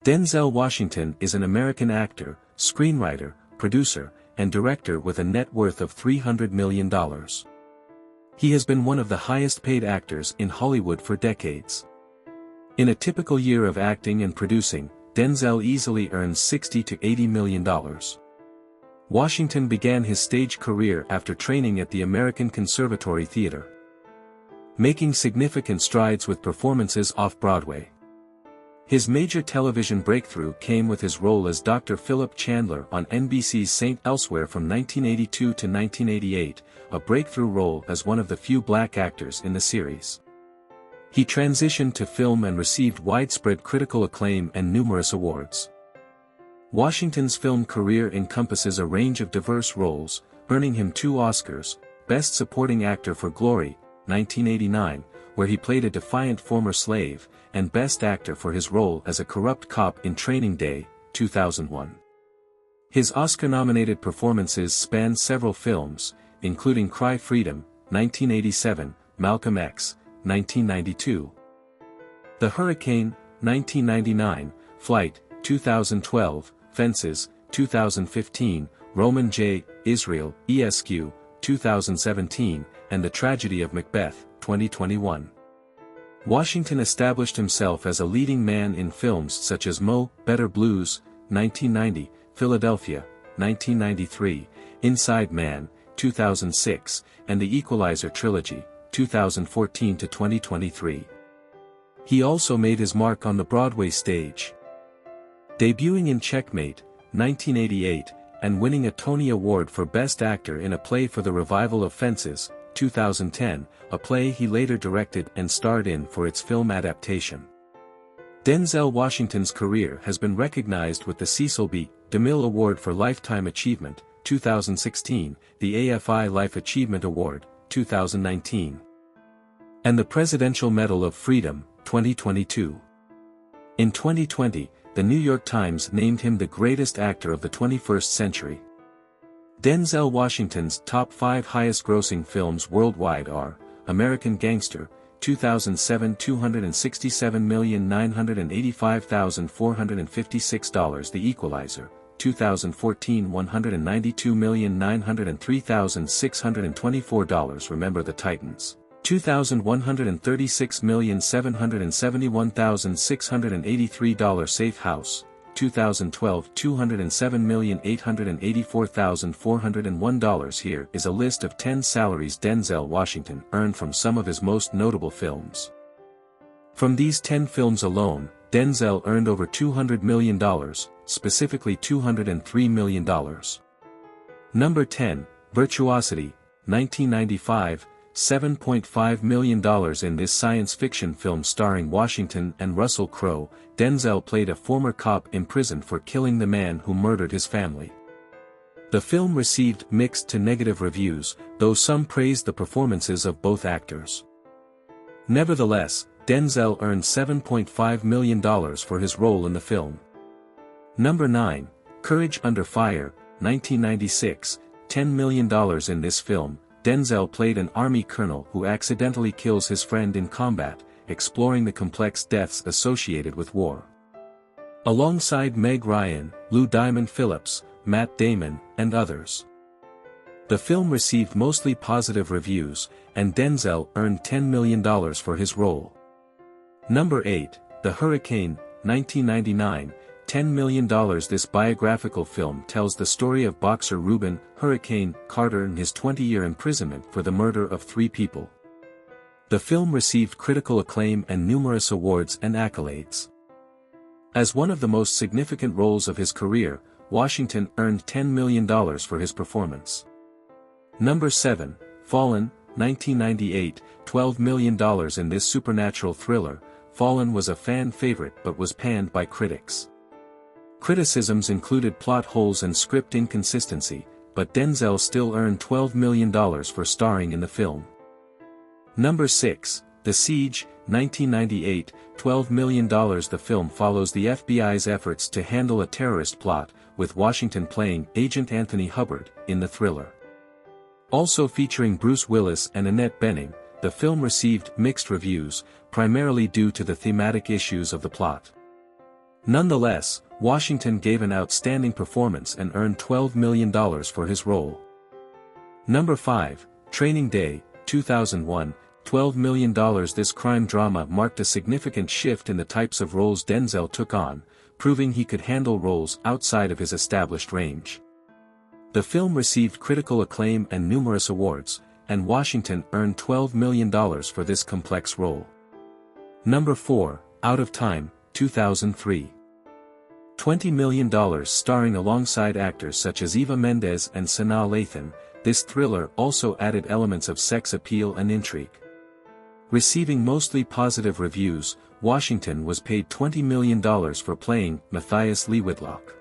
Denzel Washington is an American actor, screenwriter, producer, and director with a net worth of $300 million. He has been one of the highest-paid actors in Hollywood for decades. In a typical year of acting and producing, Denzel easily earns $60 to $80 million. Washington began his stage career after training at the American Conservatory Theater, making significant strides with performances off-Broadway. His major television breakthrough came with his role as Dr. Phillip Chandler on NBC's St. Elsewhere from 1982 to 1988, a breakthrough role as one of the few black actors in the series. He transitioned to film and received widespread critical acclaim and numerous awards. Washington's film career encompasses a range of diverse roles, earning him 2 Oscars, Best Supporting Actor for Glory, 1989, where he played a defiant former slave, and Best Actor for his role as a corrupt cop in Training Day, 2001. His Oscar-nominated performances span several films, including Cry Freedom, 1987, Malcolm X, 1992, The Hurricane, 1999, Flight, 2012, Fences, 2015, Roman J. Israel, Esq., 2017, and The Tragedy of Macbeth, 2021. Washington established himself as a leading man in films such as Mo, Better Blues, 1990, Philadelphia, 1993, Inside Man, 2006, and The Equalizer Trilogy, 2014 to 2023. He also made his mark on the Broadway stage, debuting in Checkmate, 1988, and winning a Tony Award for Best Actor in a Play for the revival of Fences, 2010, a play he later directed and starred in for its film adaptation. Denzel Washington's career has been recognized with the Cecil B. DeMille Award for Lifetime Achievement, 2016, the AFI Life Achievement Award, 2019, and the Presidential Medal of Freedom, 2022. In 2020, the New York Times named him the greatest actor of the 21st century. Denzel Washington's top 5 highest-grossing films worldwide are American Gangster, 2007, $267,985,456, The Equalizer, 2014, $192,903,624, Remember the Titans, $2,136,771,683, Safe House, 2012, $207,884,401. Here is a list of 10 salaries Denzel Washington earned from some of his most notable films. From these 10 films alone, Denzel earned over $200 million, specifically $203 million. Number 10, Virtuosity, 1995, $7.5 million. In this science fiction film starring Washington and Russell Crowe, Denzel played a former cop imprisoned for killing the man who murdered his family. The film received mixed to negative reviews, though some praised the performances of both actors. Nevertheless, Denzel earned $7.5 million for his role in the film. Number 9, Courage Under Fire, 1996, $10 million. In this film, Denzel played an army colonel who accidentally kills his friend in combat, exploring the complex deaths associated with war. Alongside Meg Ryan, Lou Diamond Phillips, Matt Damon, and others. The film received mostly positive reviews, and Denzel earned $10 million for his role. Number 8, The Hurricane, 1999, $10 million. This biographical film tells the story of boxer Reuben "Hurricane" Carter and his 20-year imprisonment for the murder of 3 people. The film received critical acclaim and numerous awards and accolades. As one of the most significant roles of his career, Washington earned $10 million for his performance. Number 7, Fallen, 1998, $12 million. In this supernatural thriller, Fallen was a fan favorite but was panned by critics. Criticisms included plot holes and script inconsistency, but Denzel still earned $12 million for starring in the film. Number 6, The Siege, 1998, $12 million. The film follows the FBI's efforts to handle a terrorist plot, with Washington playing Agent Anthony Hubbard in the thriller. Also featuring Bruce Willis and Annette Bening, the film received mixed reviews, primarily due to the thematic issues of the plot. Nonetheless, Washington gave an outstanding performance and earned $12 million for his role. Number 5, Training Day, 2001, $12 million. This crime drama marked a significant shift in the types of roles Denzel took on, proving he could handle roles outside of his established range. The film received critical acclaim and numerous awards, and Washington earned $12 million for this complex role. Number 4, Out of Time, 2003. $20 million. Starring alongside actors such as Eva Mendes and Sanaa Lathan, this thriller also added elements of sex appeal and intrigue. Receiving mostly positive reviews, Washington was paid $20 million for playing Matthias Lee Whitlock.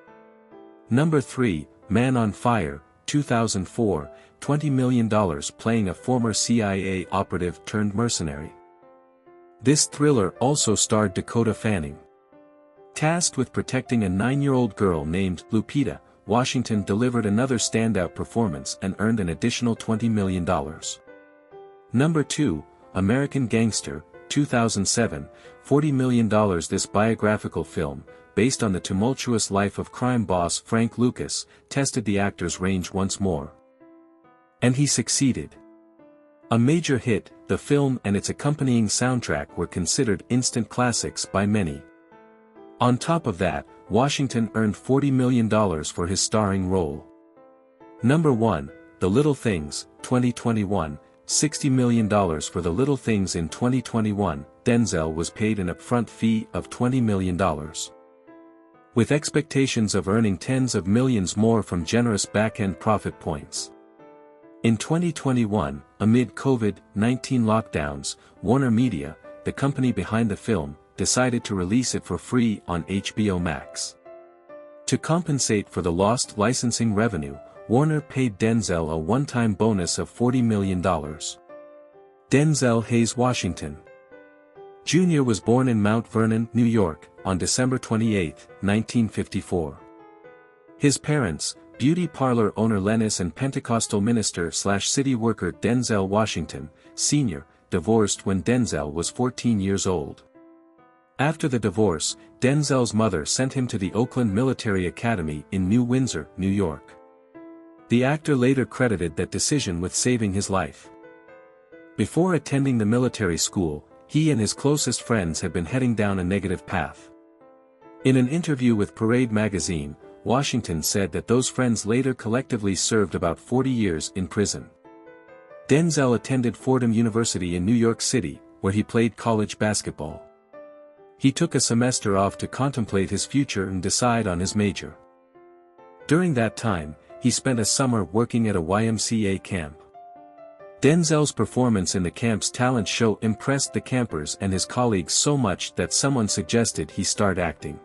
Number 3, Man on Fire, 2004, $20 million. Playing a former CIA operative turned mercenary. This thriller also starred Dakota Fanning. Tasked with protecting a 9-year-old girl named Lupita, Washington delivered another standout performance and earned an additional $20 million. Number 2, American Gangster, 2007, $40 million. This biographical film, based on the tumultuous life of crime boss Frank Lucas, tested the actor's range once more. And he succeeded. A major hit, the film and its accompanying soundtrack were considered instant classics by many. On top of that, Washington earned $40 million for his starring role. Number 1, The Little Things, 2021, $60 million. For The Little Things in 2021, Denzel was paid an upfront fee of $20 million. With expectations of earning tens of millions more from generous back-end profit points. In 2021, amid COVID-19 lockdowns, Warner Media, the company behind the film, decided to release it for free on HBO Max. To compensate for the lost licensing revenue, Warner paid Denzel a one-time bonus of $40 million. Denzel Hayes Washington Jr. was born in Mount Vernon, New York, on December 28, 1954. His parents, beauty parlor owner Lennis and Pentecostal minister/city worker Denzel Washington, Sr., divorced when Denzel was 14 years old. After the divorce, Denzel's mother sent him to the Oakland Military Academy in New Windsor, New York. The actor later credited that decision with saving his life. Before attending the military school, he and his closest friends had been heading down a negative path. In an interview with Parade magazine, Washington said that those friends later collectively served about 40 years in prison. Denzel attended Fordham University in New York City, where he played college basketball. He took a semester off to contemplate his future and decide on his major. During that time, he spent a summer working at a YMCA camp. Denzel's performance in the camp's talent show impressed the campers and his colleagues so much that someone suggested he start acting.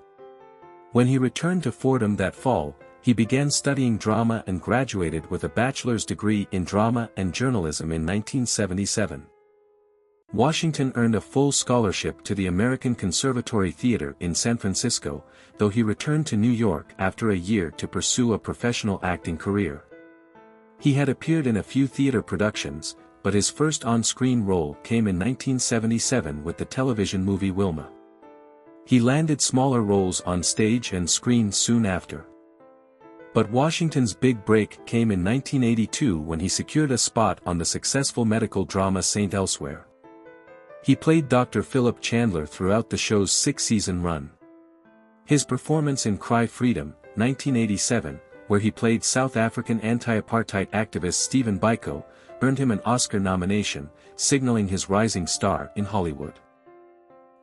When he returned to Fordham that fall, he began studying drama and graduated with a bachelor's degree in drama and journalism in 1977. Washington earned a full scholarship to the American Conservatory Theater in San Francisco, though he returned to New York after a year to pursue a professional acting career. He had appeared in a few theater productions, but his first on-screen role came in 1977 with the television movie Wilma. He landed smaller roles on stage and screen soon after. But Washington's big break came in 1982 when he secured a spot on the successful medical drama St. Elsewhere. He played Dr. Phillip Chandler throughout the show's 6-season run. His performance in Cry Freedom, 1987, where he played South African anti-apartheid activist Stephen Biko, earned him an Oscar nomination, signaling his rising star in Hollywood.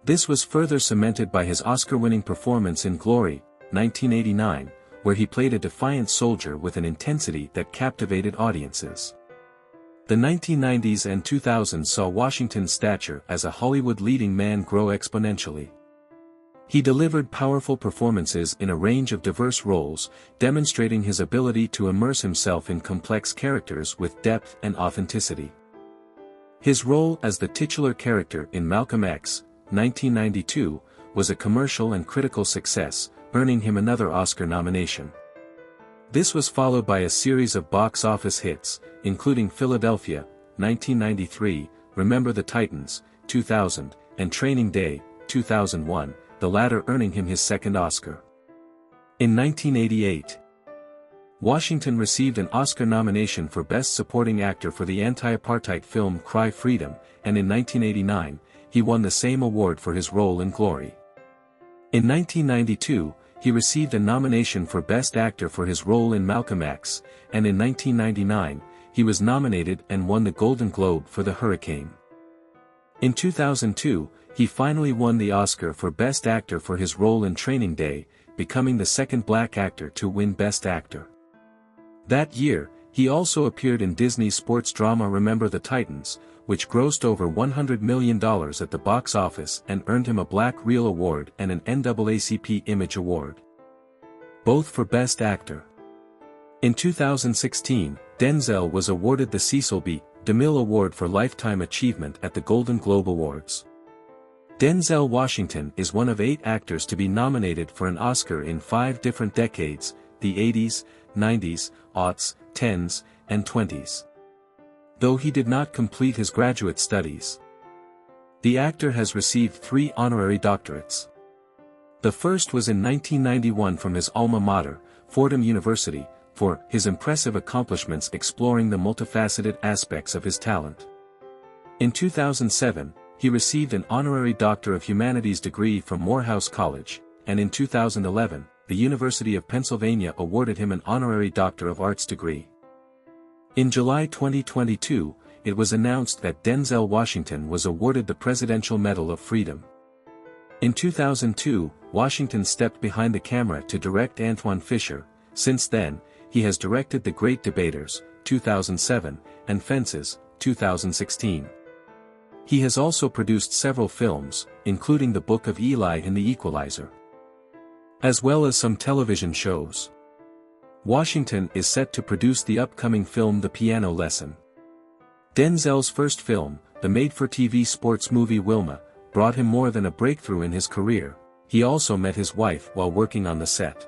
This was further cemented by his Oscar-winning performance in Glory, 1989, where he played a defiant soldier with an intensity that captivated audiences. The 1990s and 2000s saw Washington's stature as a Hollywood leading man grow exponentially. He delivered powerful performances in a range of diverse roles, demonstrating his ability to immerse himself in complex characters with depth and authenticity. His role as the titular character in Malcolm X, 1992, was a commercial and critical success, earning him another Oscar nomination. This was followed by a series of box office hits, including Philadelphia, 1993, Remember the Titans, 2000, and Training Day, 2001, the the latter earning him his second Oscar. In 1988, Washington received an Oscar nomination for Best Supporting Actor for the anti-apartheid film Cry Freedom, and in 1989, he won the same award for his role in Glory. In 1992, he received a nomination for Best Actor for his role in Malcolm X, and in 1999, he was nominated and won the Golden Globe for The Hurricane. In 2002, he finally won the Oscar for Best Actor for his role in Training Day, becoming the second black actor to win Best Actor. That year, he also appeared in Disney's sports drama Remember the Titans, which grossed over $100 million at the box office and earned him a Black Reel Award and an NAACP Image Award, both for Best Actor. In 2016, Denzel was awarded the Cecil B. DeMille Award for Lifetime Achievement at the Golden Globe Awards. Denzel Washington is one of 8 actors to be nominated for an Oscar in 5 different decades, the 80s, 90s, aughts, 10s, and 20s. Though he did not complete his graduate studies, the actor has received 3 honorary doctorates. The first was in 1991 from his alma mater, Fordham University, for his impressive accomplishments exploring the multifaceted aspects of his talent. In 2007, he received an honorary Doctor of Humanities degree from Morehouse College, and in 2011, the University of Pennsylvania awarded him an honorary Doctor of Arts degree. In July 2022, it was announced that Denzel Washington was awarded the Presidential Medal of Freedom. In 2002, Washington stepped behind the camera to direct Antwone Fisher. Since then, he has directed The Great Debaters, 2007, and Fences, 2016. He has also produced several films, including The Book of Eli and The Equalizer, as well as some television shows. Washington is set to produce the upcoming film The Piano Lesson. Denzel's first film, the made-for-TV sports movie Wilma, brought him more than a breakthrough in his career. He also met his wife while working on the set.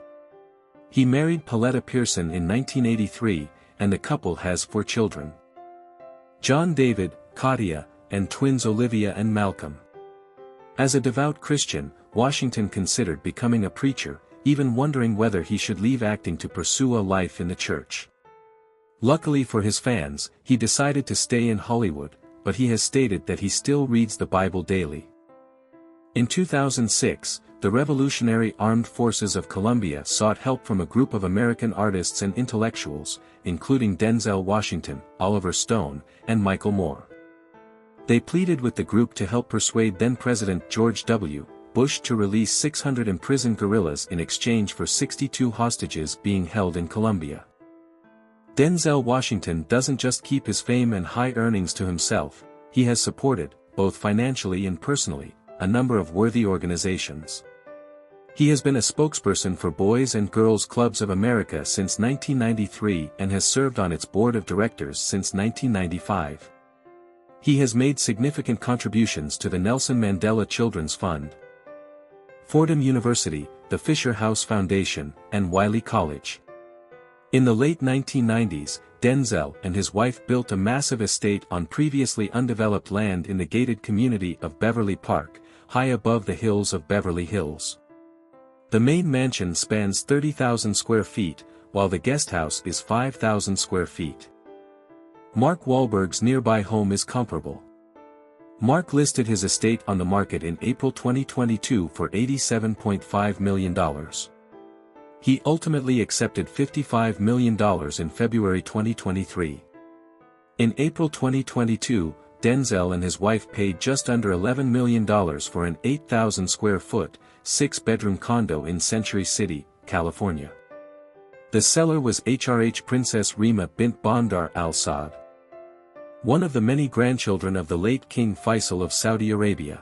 He married Pauletta Pearson in 1983, and the couple has 4 children: John David, Katia, and twins Olivia and Malcolm. As a devout Christian, Washington considered becoming a preacher, even wondering whether he should leave acting to pursue a life in the church. Luckily for his fans, he decided to stay in Hollywood, but he has stated that he still reads the Bible daily. In 2006, the Revolutionary Armed Forces of Colombia sought help from a group of American artists and intellectuals, including Denzel Washington, Oliver Stone, and Michael Moore. They pleaded with the group to help persuade then-President George W. Bush to release 600 imprisoned guerrillas in exchange for 62 hostages being held in Colombia. Denzel Washington doesn't just keep his fame and high earnings to himself, he has supported, both financially and personally, a number of worthy organizations. He has been a spokesperson for Boys and Girls Clubs of America since 1993 and has served on its board of directors since 1995. He has made significant contributions to the Nelson Mandela Children's Fund, Fordham University, the Fisher House Foundation, and Wiley College. In the late 1990s, Denzel and his wife built a massive estate on previously undeveloped land in the gated community of Beverly Park, high above the hills of Beverly Hills. The main mansion spans 30,000 square feet, while the guesthouse is 5,000 square feet. Mark Wahlberg's nearby home is comparable. Mark listed his estate on the market in April 2022 for $87.5 million. He ultimately accepted $55 million in February 2023. In April 2022, Denzel and his wife paid just under $11 million for an 8,000 square foot, 6-bedroom condo in Century City, California. The seller was HRH Princess Rima bint Bandar Al Saud, one of the many grandchildren of the late King Faisal of Saudi Arabia.